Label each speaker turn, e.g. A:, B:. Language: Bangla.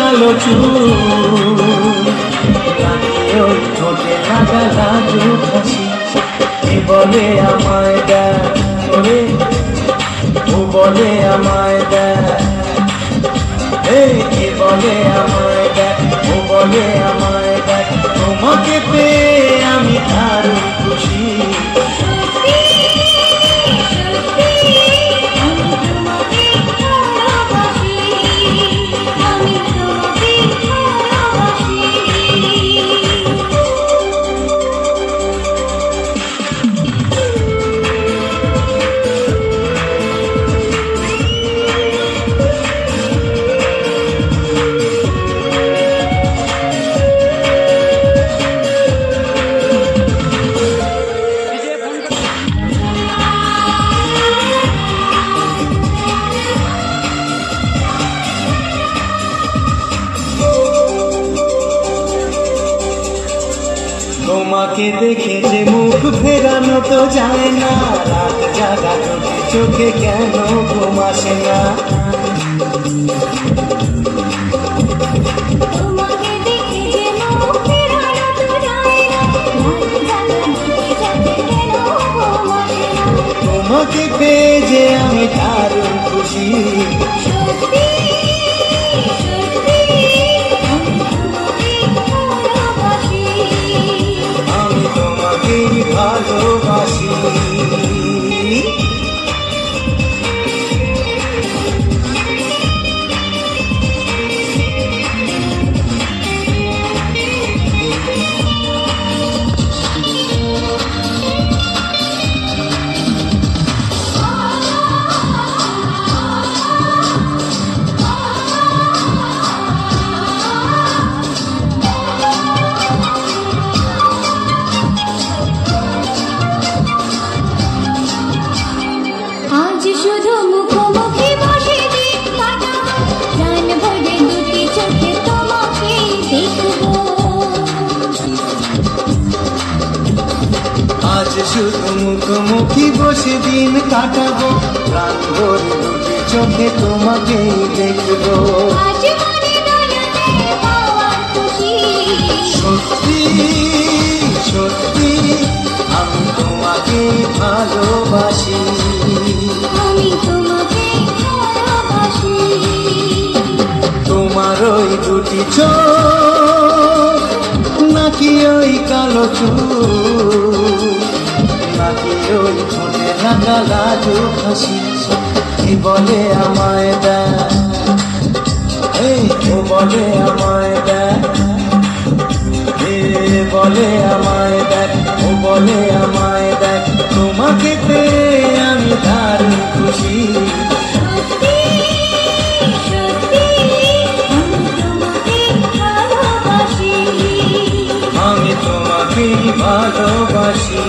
A: কালো চুল নাকি ওই ঠোঁটে লাগা লাজুক হাসি। এ বলে আমায় দেখ ওরে, ও বলে আমায় দেখ, এ বলে আমায় দেখ, ও বলে আমায় দেখ, তোমাকে পেয়ে আমি দারুণ খুশি। তোমাকে দেখে যে মুখ ফেরানো তো যায় না, রাত জাগা চোখে চোখে কেন ঘুম আসে না। তোমাকে পেয়ে যে আমি দারুণ খুশি। ভালোবাসি
B: শুধু মুখোমুখি বসে দিন কাটাবো, জান ভরে দুটি চোখে তোমাকে দেখবো।
A: আজ শুধু মুখোমুখি বসে দিন কাটাবো, প্রাণ ভরে দুটি চোখে তোমাকে দেখবো।
B: আজ মনে দয়াতে পাওয়ার খুশি,
A: সত্যি সত্যি আমি তোমাকে ভালোবাসি।
B: আমি তোমাকে ভালোবাসি।
A: তোমার ওই দুটি চোখ নাকি ওই কালো চুল নাকি ওই ঠোঁটে লাগা লাজুক হাসি। এ বলে আমায় দেখ, ও বলে আমায় দেখ, এ বলে আমায় দেখ, ও বলে আমায় দেখ, তোমাকে পেয়ে আমি দারুণ খুশি।
B: আমি তোমাকে ভালোবাসি।
A: আমি তোমাকে ভালোবাসি।